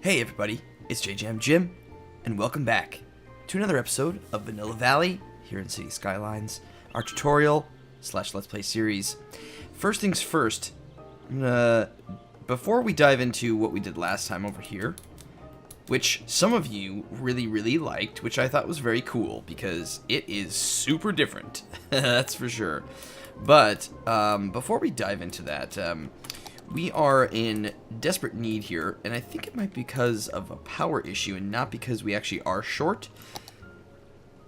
Hey everybody, it's JJamJim, and welcome back to another episode of Vanilla Valley here in City Skylines, our tutorial / Let's Play series. First things first, before we dive into what we did last time over here, which some of you really liked, which I thought was very cool because it is super different, that's for sure. But before we dive into that, we are in desperate need here, and I think it might be because of a power issue and not because we actually are short.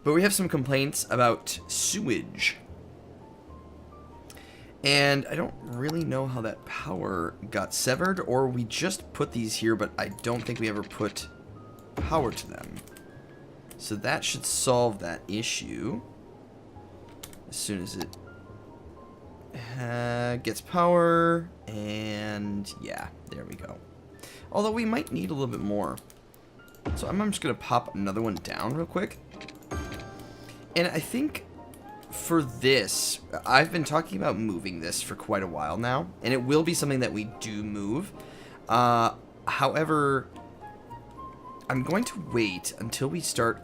But we have some complaints about sewage. And I don't really know how that power got severed, or we just put these here, but I don't think we ever put power to them. So that should solve that issue as soon as it gets power, and yeah, there we go. Although we might need a little bit more. So I'm just going to pop another one down real quick. And I think for this, I've been talking about moving this for quite a while now, and it will be something that we do move. However, I'm going to wait until we start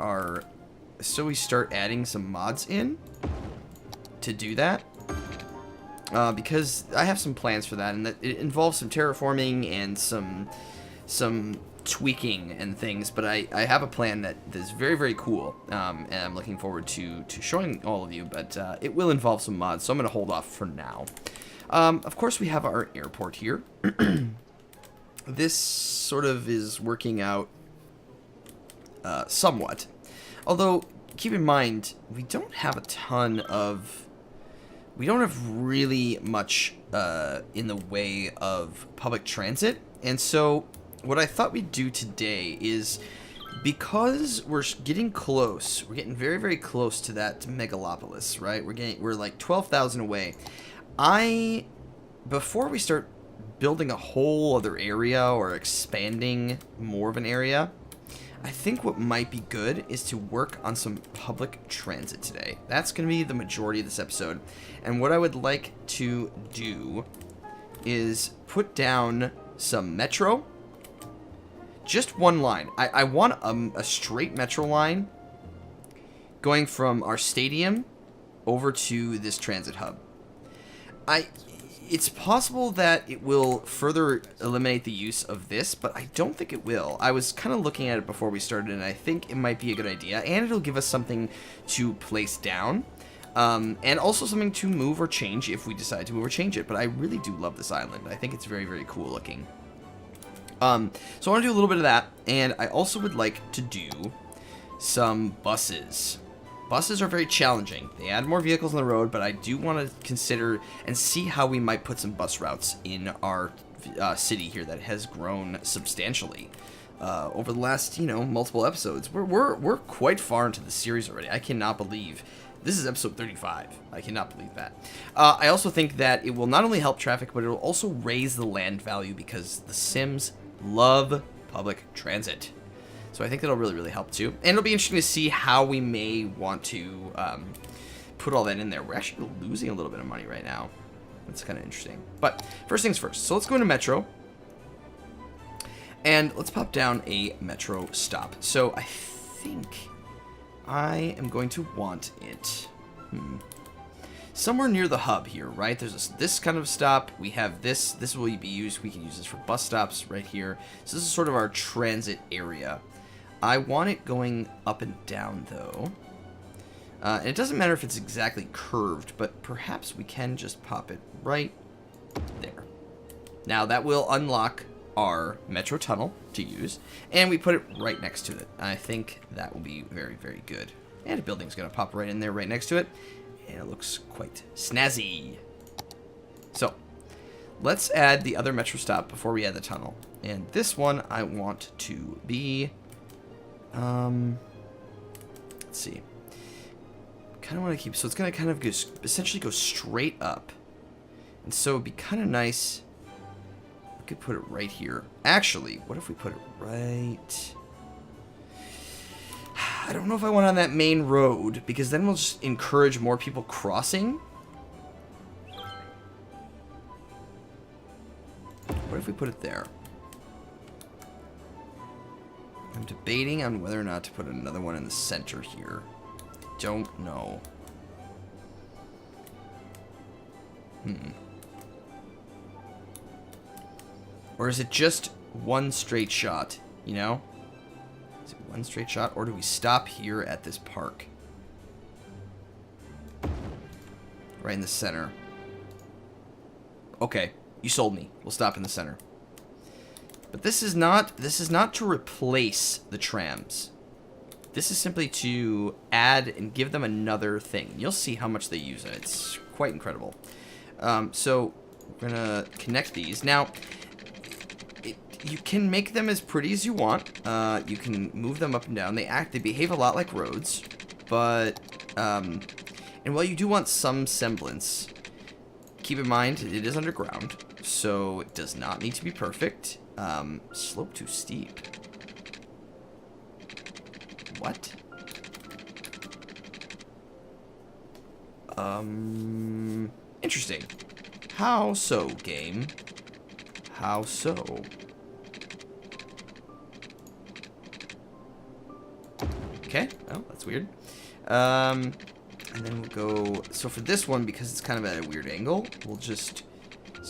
adding some mods in to do that. Because I have some plans for that, and that it involves some terraforming and some tweaking and things. But I have a plan that is very cool, and I'm looking forward to showing all of you. But it will involve some mods, so I'm going to hold off for now. Of course, we have our airport here. This sort of is working out somewhat, although keep in mind we don't have a ton of. We don't have really much in the way of public transit, and so what I thought we'd do today is, because we're getting close, we're getting very close to that megalopolis, right? We're like 12,000 away. Before we start building a whole other area or expanding more of an area, I think what might be good is to work on some public transit today. That's going to be the majority of this episode. And what I would like to do is put down some metro. Just one line. I want a straight metro line going from our stadium over to this transit hub. It's possible that it will further eliminate the use of this, but I don't think it will. I was kind of looking at it before we started, and I think it might be a good idea, and it'll give us something to place down, and also something to move or change if we decide to move or change it. But I really do love this island. I think it's very cool looking. So I want to do a little bit of that, and I also would like to do some buses. Buses are very challenging. They add more vehicles on the road, but I do want to consider and see how we might put some bus routes in our city here that has grown substantially over the last, multiple episodes. We're quite far into the series already. I cannot believe this is episode 35. I cannot believe that. I also think that it will not only help traffic, but it will also raise the land value because the Sims love public transit. So I think that'll really help too. And it'll be interesting to see how we may want to put all that in there. We're actually losing a little bit of money right now. That's kind of interesting. But first things first. So let's go into Metro. And let's pop down a Metro stop. So I think I am going to want it somewhere near the hub here, right? There's this kind of stop. We have this. This will be used. We can use this for bus stops right here. So this is sort of our transit area. I want it going up and down, though. And it doesn't matter if it's exactly curved, but perhaps we can just pop it right there. Now, that will unlock our metro tunnel to use, and we put it right next to it. I think that will be very good. And a building's going to pop right in there, right next to it, and it looks quite snazzy. So, let's add the other metro stop before we add the tunnel. And this one I want to be... let's see. Kind of want to keep, so it's going to kind of essentially go straight up. And so it'd be kind of nice. We could put it right here. Actually, what if we put it right? I don't know if I want it on that main road, because then we'll just encourage more people crossing. What if we put it there? I'm debating on whether or not to put another one in the center here. Don't know. Or is it just one straight shot, you know? Is it one straight shot, or do we stop here at this park? Right in the center. Okay, you sold me. We'll stop in the center. But this is not to replace the trams. This is simply to add and give them another thing. You'll see how much they use it. It's quite incredible. So we're gonna connect these. Now, you can make them as pretty as you want. You can move them up and down. They behave a lot like roads, but and while you do want some semblance, keep in mind it is underground, so it does not need to be perfect. Slope too steep. What? Interesting. How so, game? How so? Okay, well, that's weird. And then we'll go... So for this one, because it's kind of at a weird angle, we'll just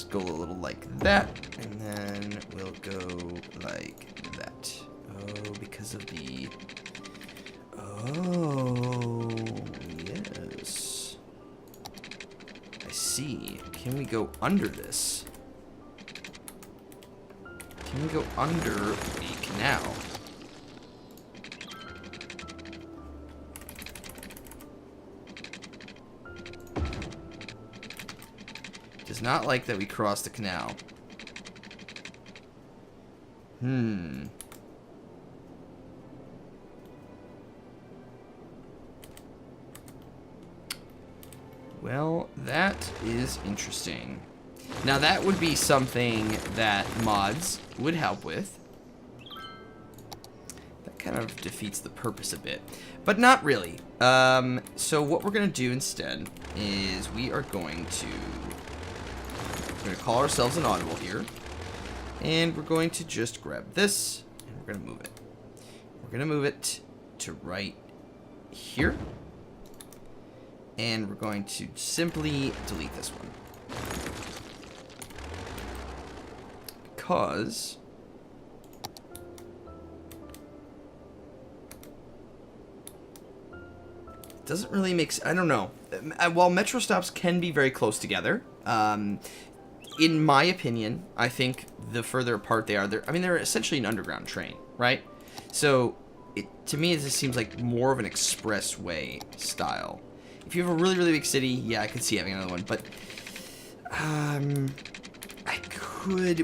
go a little like that, and then we'll go like that. Oh, because of the... Oh, yes. I see. Can we go under this? Can we go under the canal? Does not like that we crossed the canal. Well, that is interesting. Now that would be something that mods would help with. That kind of defeats the purpose a bit, but not really. So what we're gonna do instead is we're going to call ourselves an audible here, and we're going to just grab this and we're gonna move it. We're gonna move it to right here. And we're going to simply delete this one. Because it doesn't really make sense. I don't know. While metro stops can be very close together, in my opinion, I think the further apart they are, they're essentially an underground train, right? So to me, this seems like more of an expressway style. If you have a really, really big city, yeah, I could see having another one, but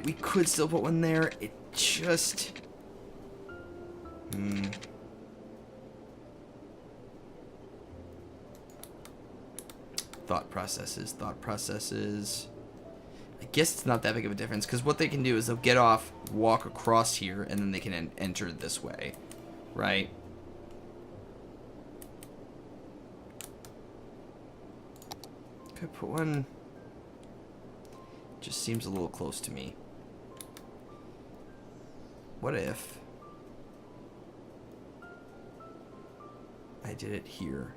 we could still put one there. It just thought processes. I guess it's not that big of a difference, because what they can do is they'll get off, walk across here, and then they can enter this way, right? Could put one. Just seems a little close to me. What if I did it here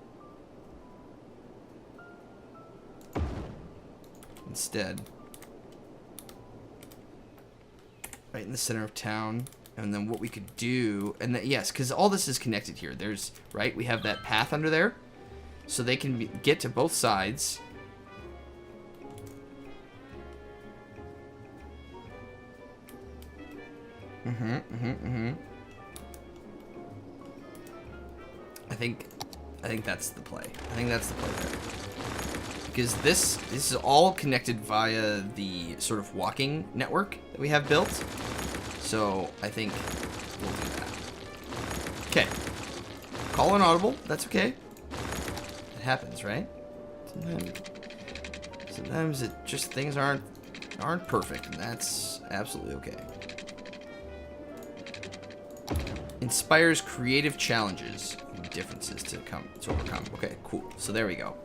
instead? Right in the center of town. And then what we could do, and then, yes, because all this is connected here. There's, right, we have that path under there, so they can get to both sides. I think that's the play. I think that's the play there. Because this is all connected via the sort of walking network that we have built. So I think we'll do that. Okay. Call an audible. That's okay. It happens, right? Sometimes it just things aren't perfect, and that's absolutely okay. Inspires creative challenges and differences to overcome. Okay, cool. So there we go.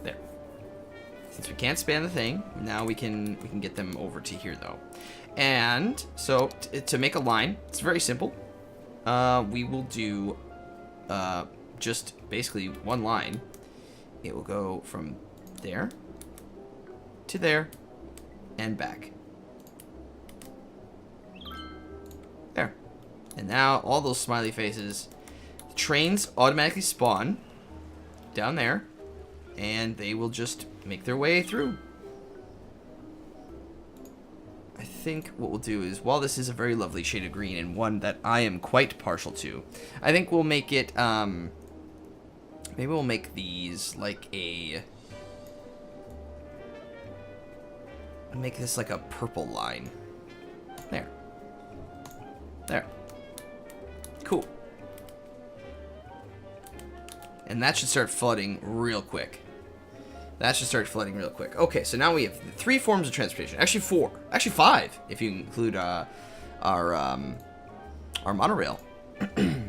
There. Since we can't span the thing, now we can get them over to here though. And so to make a line, it's very simple. we will do just basically one line. It will go from there to there and back. There. And now all those smiley faces, trains automatically spawn down there, and they will just make their way through. I think what we'll do is, while this is a very lovely shade of green and one that I am quite partial to, I think we'll make it, maybe we'll make these like a, make this like a purple line. There. There. Cool. And that should start flooding real quick. That should start flooding real quick. Okay, so now we have 3 forms of transportation. Actually 4. Actually 5, if you include our monorail. A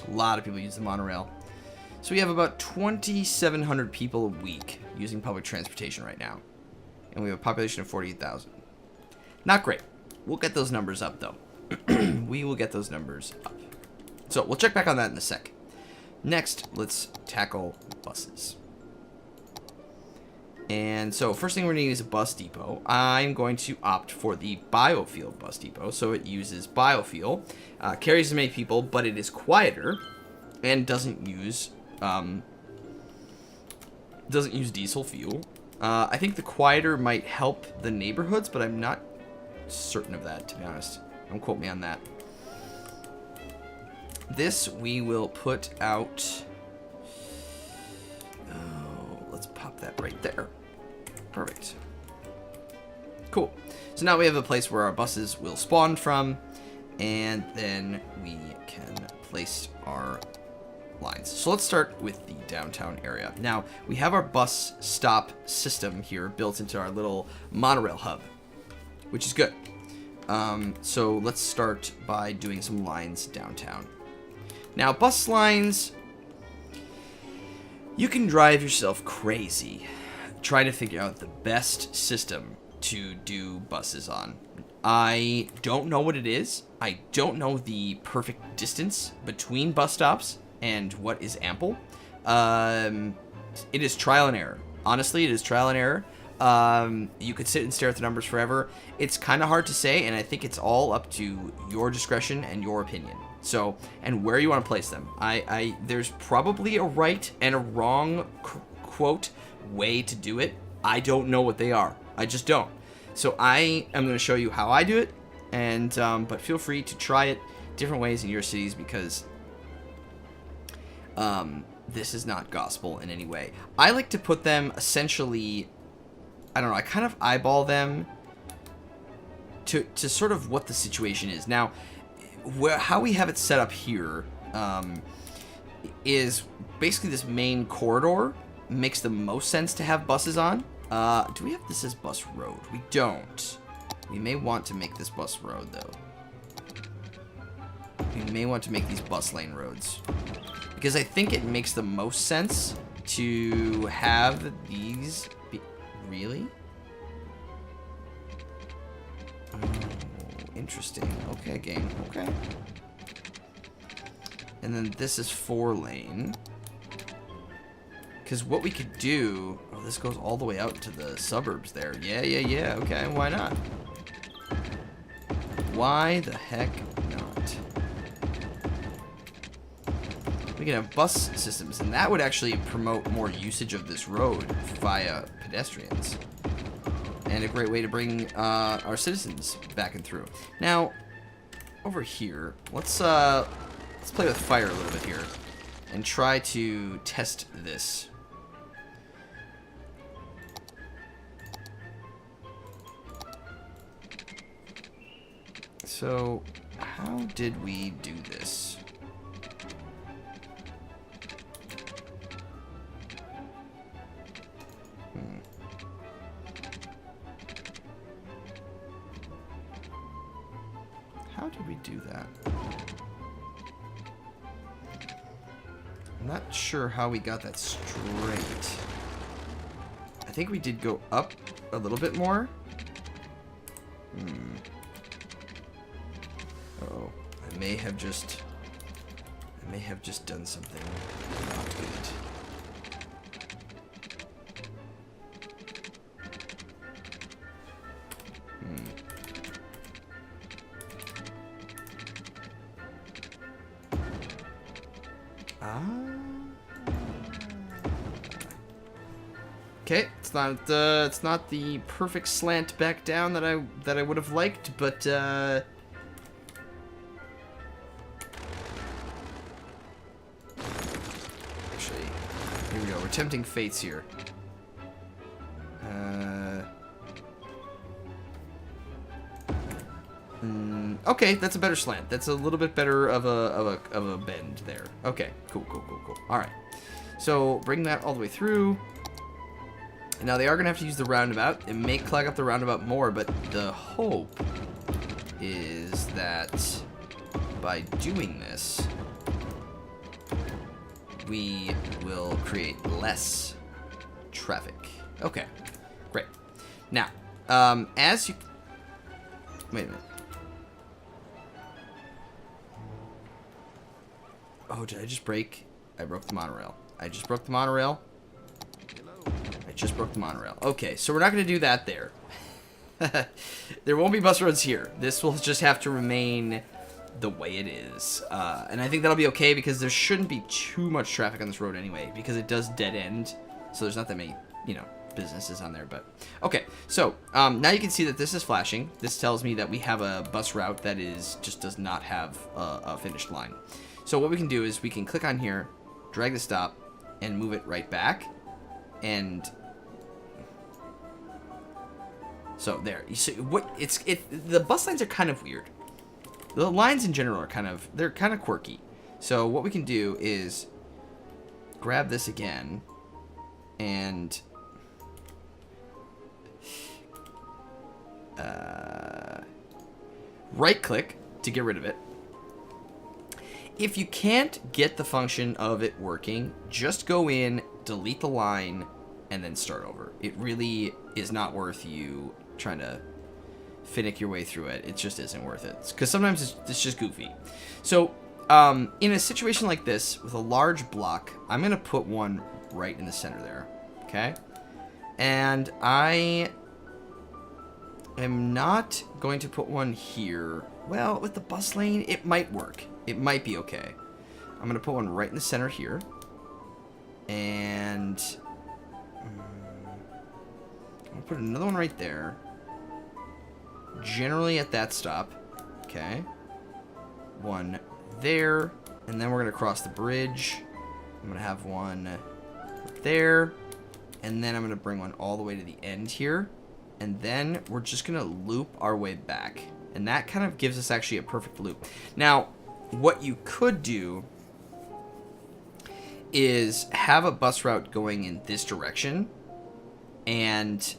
lot of people use the monorail. So we have about 2,700 people a week using public transportation right now. And we have a population of 48,000. Not great. We'll get those numbers up, though. We will get those numbers up. So we'll check back on that in a sec. Next, let's tackle buses. And so first thing we're going to use is a bus depot. I'm going to opt for the biofuel bus depot. So it uses biofuel, carries as many people, but it is quieter and doesn't use diesel fuel. I think the quieter might help the neighborhoods, but I'm not certain of that, to be honest. Don't quote me on that. This we will put out. Oh, let's pop that right there. Perfect. Cool. So now we have a place where our buses will spawn from, and then we can place our lines. So let's start with the downtown area. Now, we have our bus stop system here built into our little monorail hub, which is good. So let's start by doing some lines downtown. Now, bus lines, you can drive yourself crazy trying to figure out the best system to do buses on. I don't know what it is. I don't know the perfect distance between bus stops and what is ample. It is trial and error. Honestly, it is trial and error. You could sit and stare at the numbers forever. It's kind of hard to say, and I think it's all up to your discretion and your opinion. So, and where you want to place them. There's probably a right and a wrong, quote, way to do it. I don't know what they are. I just don't. So I am going to show you how I do it, and but feel free to try it different ways in your cities, because this is not gospel in any way. I like to put them essentially, I don't know, I kind of eyeball them to sort of what the situation is. Now, how we have it set up here is basically this main corridor makes the most sense to have buses on. Do we have this as bus road? We don't. We may want to make this bus road, though. We may want to make these bus lane roads, because I think it makes the most sense to have these be... Really? Oh, interesting. Okay, game. Okay. And then this is 4-lane. Because what we could do... Oh, this goes all the way out to the suburbs there. Yeah. Okay, why not? Why the heck not? We can have bus systems, and that would actually promote more usage of this road via pedestrians. And a great way to bring our citizens back and through. Now, over here, let's play with fire a little bit here and try to test this. So, how did we do this? How did we do that? I'm not sure how we got that straight. I think we did go up a little bit more. Oh, I may have just I may have just done something not good. Okay, it's not the perfect slant back down that I would have liked, but actually, here we go. We're tempting fates here. Okay, that's a better slant. That's a little bit better of a bend there. Okay, cool. All right, so bring that all the way through. Now they are gonna have to use the roundabout. It may clog up the roundabout more, but the hope is that by doing this, we will create less traffic. Okay, great. Now, as you wait a minute. Oh, did I just break? I broke the monorail. I just broke the monorail. Okay, so we're not going to do that there. There won't be bus roads here. This will just have to remain the way it is. And I think that'll be okay because there shouldn't be too much traffic on this road anyway, because it does dead end. So there's not that many, businesses on there. But okay, so now you can see that this is flashing. This tells me that we have a bus route that just does not have a finished line. So what we can do is we can click on here, drag the stop, and move it right back. And so there. You see the bus lines are kind of weird. The lines in general are they're kind of quirky. So what we can do is grab this again and right click to get rid of it. If you can't get the function of it working, just go in, delete the line, and then start over. It really is not worth you trying to finick your way through it. It just isn't worth it. Because sometimes it's just goofy. So, in a situation like this, with a large block, I'm going to put one right in the center there. Okay? And I am not going to put one here. Well, with the bus lane, it might work. It might be okay. I'm going to put one right in the center here. And I'll put another one right there. Generally at that stop. Okay. One there. And then we're going to cross the bridge. I'm going to have one there. And then I'm going to bring one all the way to the end here. And then we're just going to loop our way back. And that kind of gives us actually a perfect loop. Now, what you could do is have a bus route going in this direction and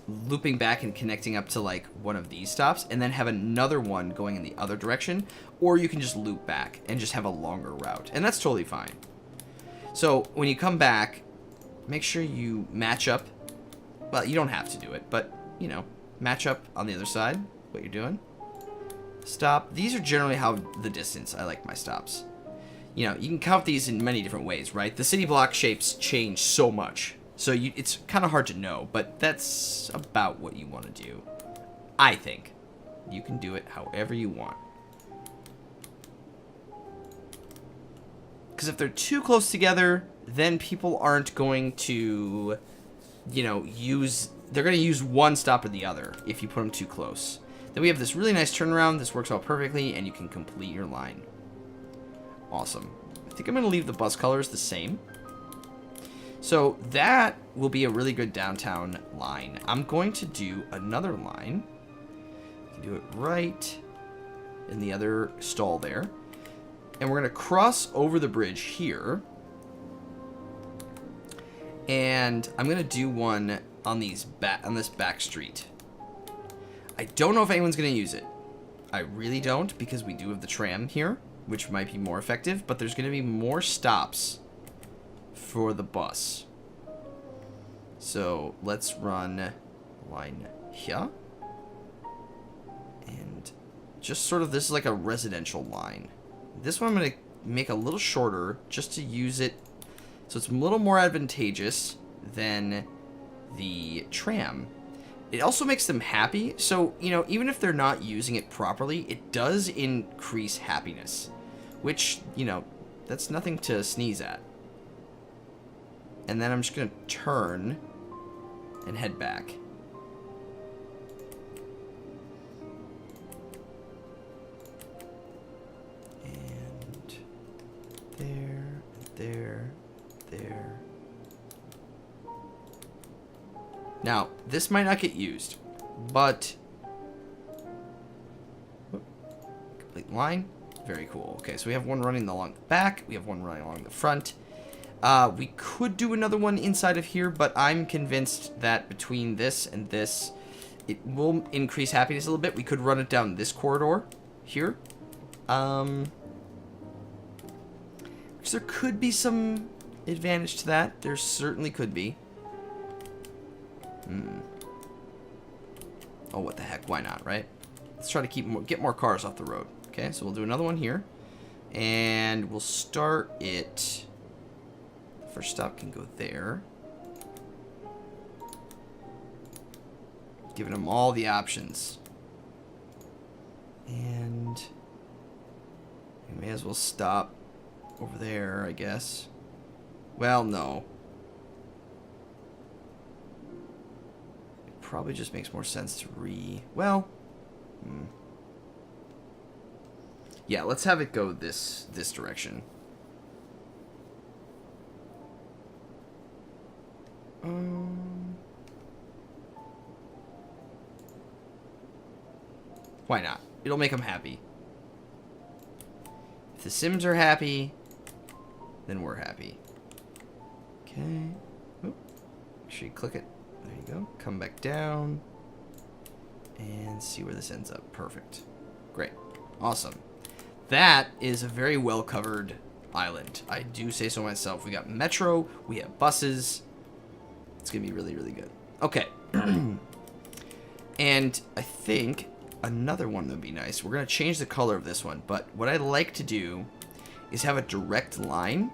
looping back and connecting up to like one of these stops, and then have another one going in the other direction, or you can just loop back and just have a longer route, and that's totally fine. So when you come back, make sure you match up. Well, you don't have to do it, but match up on the other side what you're doing. Stop. These are generally how the distance I like my stops. You can count these in many different ways, right? The city block shapes change so much. So it's kind of hard to know, but that's about what you want to do. I think. You can do it however you want. Because if they're too close together, then people aren't going to, they're going to use one stop or the other if you put them too close. Then we have this really nice turnaround. This works out perfectly, and you can complete your line. Awesome. I think I'm going to leave the bus colors the same. So that will be a really good downtown line. I'm going to do another line. Do it right in the other stall there. And we're going to cross over the bridge here. And I'm going to do one on this back street. I don't know if anyone's going to use it. I really don't, because we do have the tram here, which might be more effective, but there's going to be more stops for the bus. So let's run line here. And just sort of, this is like a residential line. This one I'm going to make a little shorter just to use it so it's a little more advantageous than the tram. It also makes them happy, so, you know, even if they're not using it properly, it does increase happiness, which, you know, that's nothing to sneeze at. And then I'm just going to turn and head back. And there. Now, this might not get used, but... Complete line. Very cool. Okay, so we have one running along the back. We have one running along the front. We could do another one inside of here, but I'm convinced that between this and this, it will increase happiness a little bit. We could run it down this corridor here. Which there could be some advantage to that. There certainly could be. Oh, what the heck? Why not, right? Let's try to get more cars off the road. Okay, so we'll do another one here. And we'll start it... First stop can go there. Giving them all the options. And... we may as well stop over there, I guess. Well, no. Probably just makes more sense to yeah, let's have it go this direction. Why not? It'll make them happy. If the Sims are happy, then we're happy. Okay. Oop. Make sure you click it. There you go. Come back down. And see where this ends up. Perfect. Great. Awesome. That is a very well covered island. I do say so myself. We got metro. We have buses. It's going to be really, really good. Okay. And I think another one that would be nice. We're going to change the color of this one. But what I like to do is have a direct line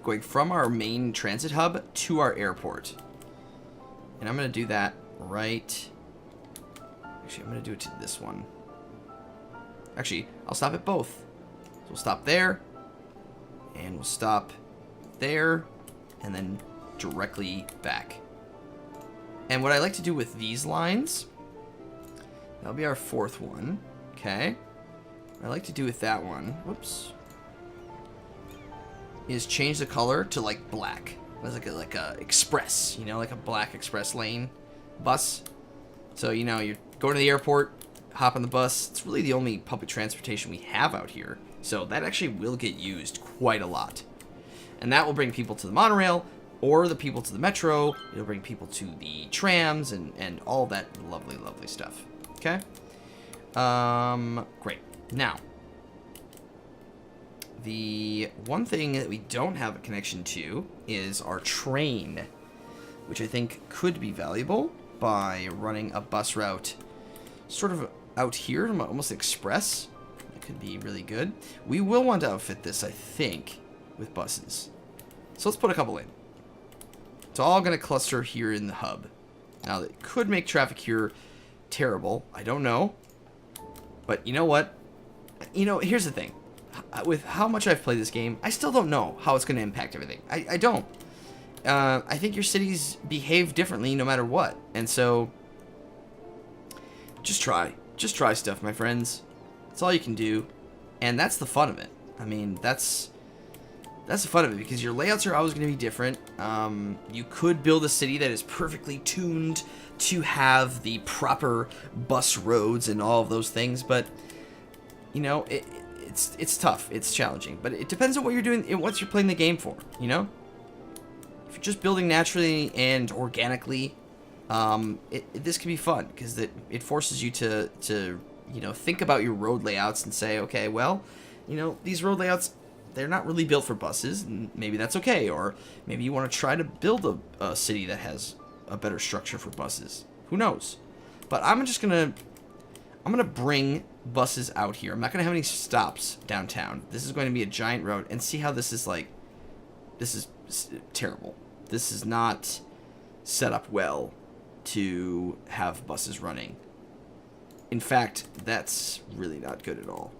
going from our main transit hub to our airport. And I'm going to do that right... Actually, I'm going to do it to this one. Actually, I'll stop at both. So we'll stop there. And we'll stop there. And then directly back. And what I like to do with these lines... That'll be our fourth one. Okay. What I like to do with that one... Whoops. Is change the color to, like, black. It's like a express, you know, like a black express lane bus. So, you know, you're going to the airport, hop on the bus. It's really the only public transportation we have out here. So that actually will get used quite a lot. And that will bring people to the monorail or the people to the metro. It'll bring people to the trams and all that lovely, lovely stuff. Okay? Great. Now, the one thing that we don't have a connection to is our train, which I think could be valuable by running a bus route sort of out here, almost express. It could be really good. We will want to outfit this, I think, with buses. So let's put a couple in. It's all going to cluster here in the hub. Now, it could make traffic here terrible. I don't know. But you know what? You know, here's the thing. With how much I've played this game, I still don't know how it's going to impact everything. I don't. I think your cities behave differently no matter what. And so, just try. Just try stuff, my friends. That's all you can do. And that's the fun of it. I mean, that's the fun of it, because your layouts are always going to be different. You could build a city that is perfectly tuned to have the proper bus roads and all of those things, but, you know, it's tough. It's challenging. But it depends on what you're doing, what you're playing the game for, you know? If you're just building naturally and organically, this can be fun, because it forces you to you know, think about your road layouts and say, okay, well, you know, these road layouts, they're not really built for buses, and maybe that's okay. Or maybe you want to try to build a city that has a better structure for buses. Who knows? But I'm I'm going to bring buses out here. I'm not going to have any stops downtown. This is going to be a giant road. And see how this is like... This is terrible. This is not set up well to have buses running. In fact, that's really not good at all.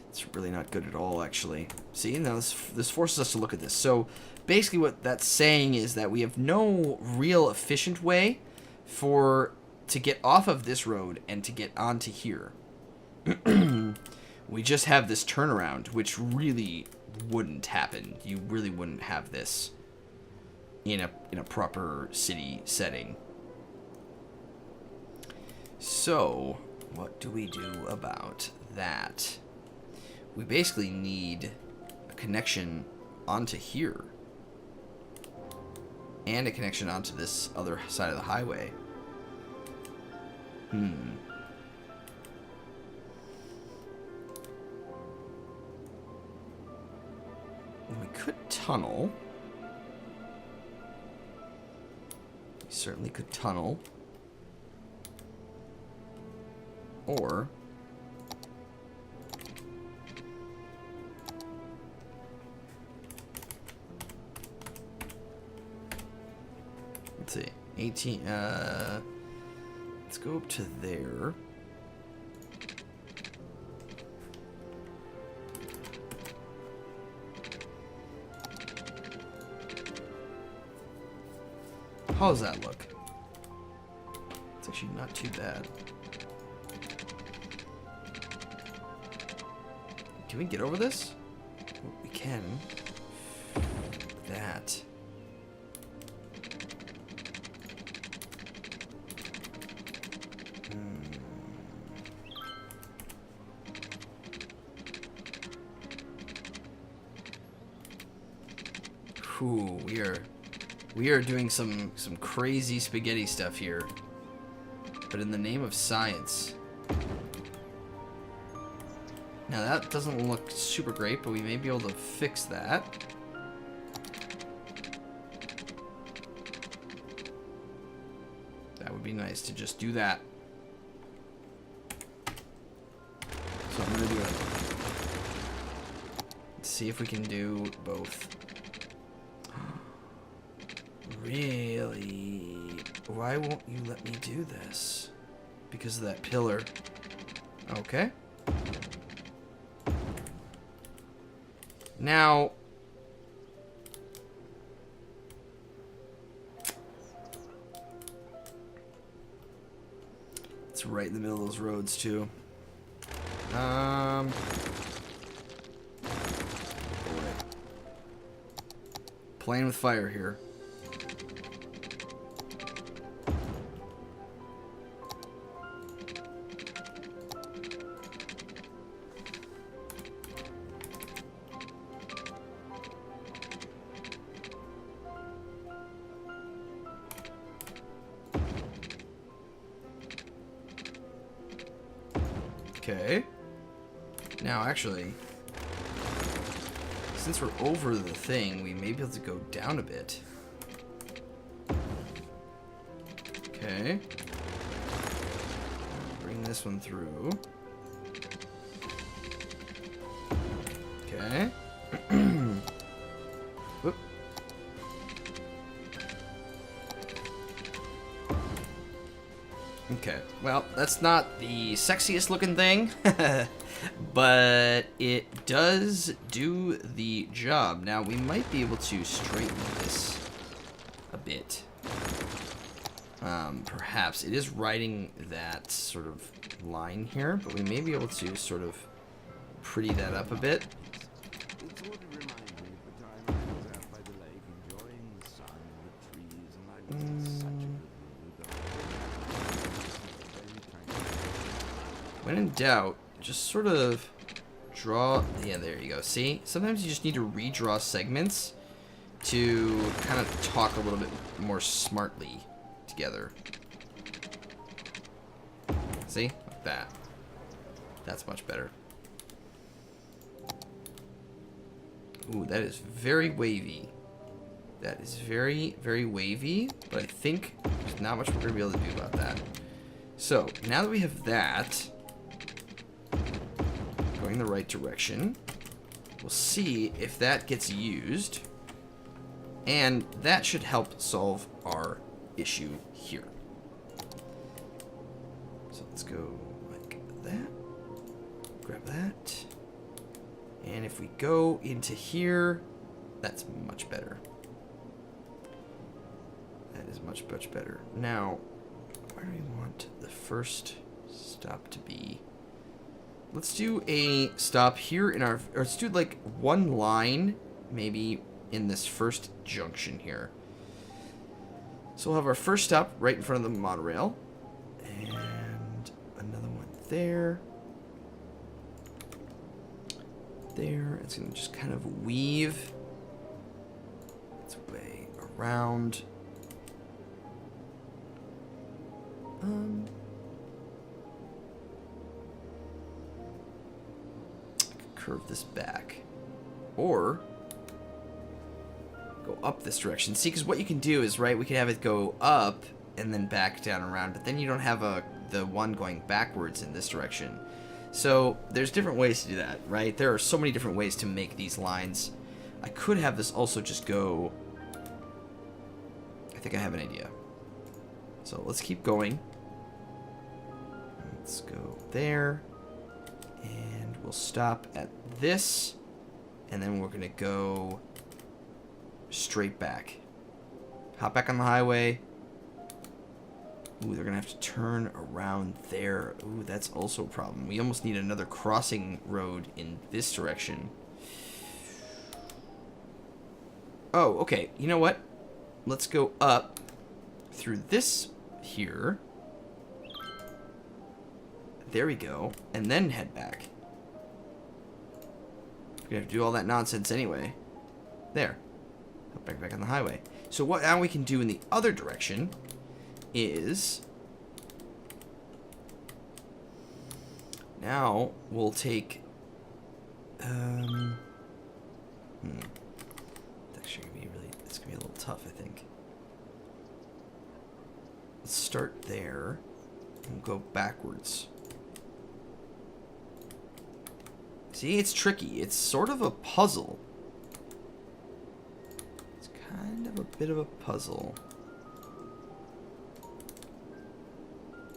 It's really not good at all, actually. See, now this forces us to look at this. So, basically what that's saying is that we have no real efficient way to get off of this road and to get onto here. We just have this turnaround, which really wouldn't happen. You really wouldn't have this in a proper city setting. So, what do we do about that? We basically need a connection onto here. And a connection onto this other side of the highway. We could tunnel. We certainly could tunnel. Or... let's see. 18... let's go up to there. How does that look? It's actually not too bad. Can we get over this? Well, we can. That. Ooh, we are doing some crazy spaghetti stuff here. But in the name of science. Now that doesn't look super great, but we may be able to fix that. That would be nice to just do that. So I'm gonna do it. Let's see if we can do both. Really? Why won't you let me do this? Because of that pillar. Okay. Now... it's right in the middle of those roads, too. Boy. Playing with fire here. Okay. Now, actually, since we're over the thing, we may be able to go down a bit. Okay. Bring this one through. Okay. Whoop. Okay, well, that's not the sexiest looking thing, but it does do the job. Now, we might be able to straighten this a bit. Perhaps. It is riding that sort of line here, but we may be able to sort of pretty that up a bit. When in doubt, just sort of draw... yeah, there you go. See? Sometimes you just need to redraw segments to kind of talk a little bit more smartly together. See? Like that. That's much better. Ooh, that is very wavy. That is very, very wavy, but I think not much we're going to be able to do about that. So, now that we have that going the right direction, we'll see if that gets used. And that should help solve our issue here. So let's go like that. Grab that. And if we go into here, that's much better. That is much, much better. Now, where do we want the first stop to be? Let's do a stop here in our... Or let's do like one line, maybe in this first junction here. So we'll have our first stop right in front of the monorail. And another one there. There. It's going to just kind of weave its way around. I could curve this back. Or go up this direction. See, because what you can do is, right, we can have it go up and then back down around, but then you don't have the one going backwards in this direction. So there's different ways to do that, right? There are so many different ways to make these lines. I could have this also just go... I think I have an idea. So let's keep going. Let's go there. And we'll stop at this. And then we're going to go straight back. Hop back on the highway. Ooh, they're going to have to turn around there. Ooh, that's also a problem. We almost need another crossing road in this direction. Oh, okay. You know what? Let's go up through this here. There we go. And then head back. We're going to have to do all that nonsense anyway. There. Back on the highway. So what now we can do in the other direction is... Now we'll take... It's actually going to be really... It's going to be a little tough, I think. Let's start there and go backwards. See, it's tricky. It's sort of a puzzle. It's kind of a bit of a puzzle.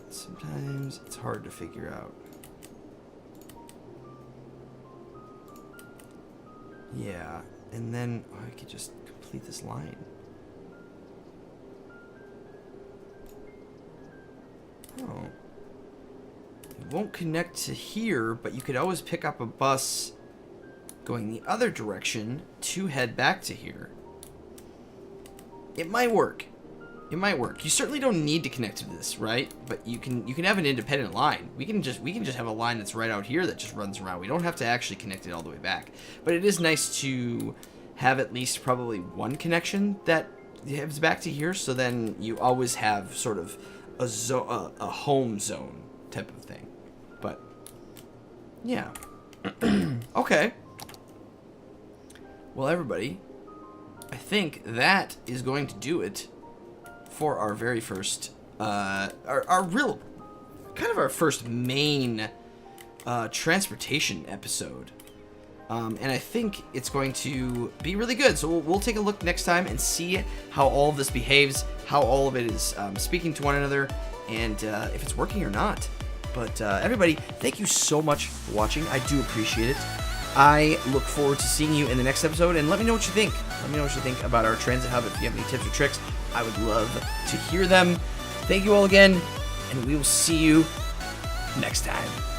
Sometimes it's hard to figure out. Yeah, and then I could just complete this line. Oh. It won't connect to here, but you could always pick up a bus going the other direction to head back to here. It might work. It might work. You certainly don't need to connect to this, right? But you can have an independent line. We can just have a line that's right out here that just runs around. We don't have to actually connect it all the way back. But it is nice to have at least probably one connection that heads back to here, so then you always have sort of a home zone type of thing. But yeah. Okay. Well, everybody, I think that is going to do it for our very first, our first main transportation episode. And I think it's going to be really good. So we'll take a look next time and see how all of this behaves, how all of it is speaking to one another, and if it's working or not. But everybody, thank you so much for watching. I do appreciate it. I look forward to seeing you in the next episode, and let me know what you think. Let me know what you think about our transit hub. If you have any tips or tricks, I would love to hear them. Thank you all again, and we will see you next time.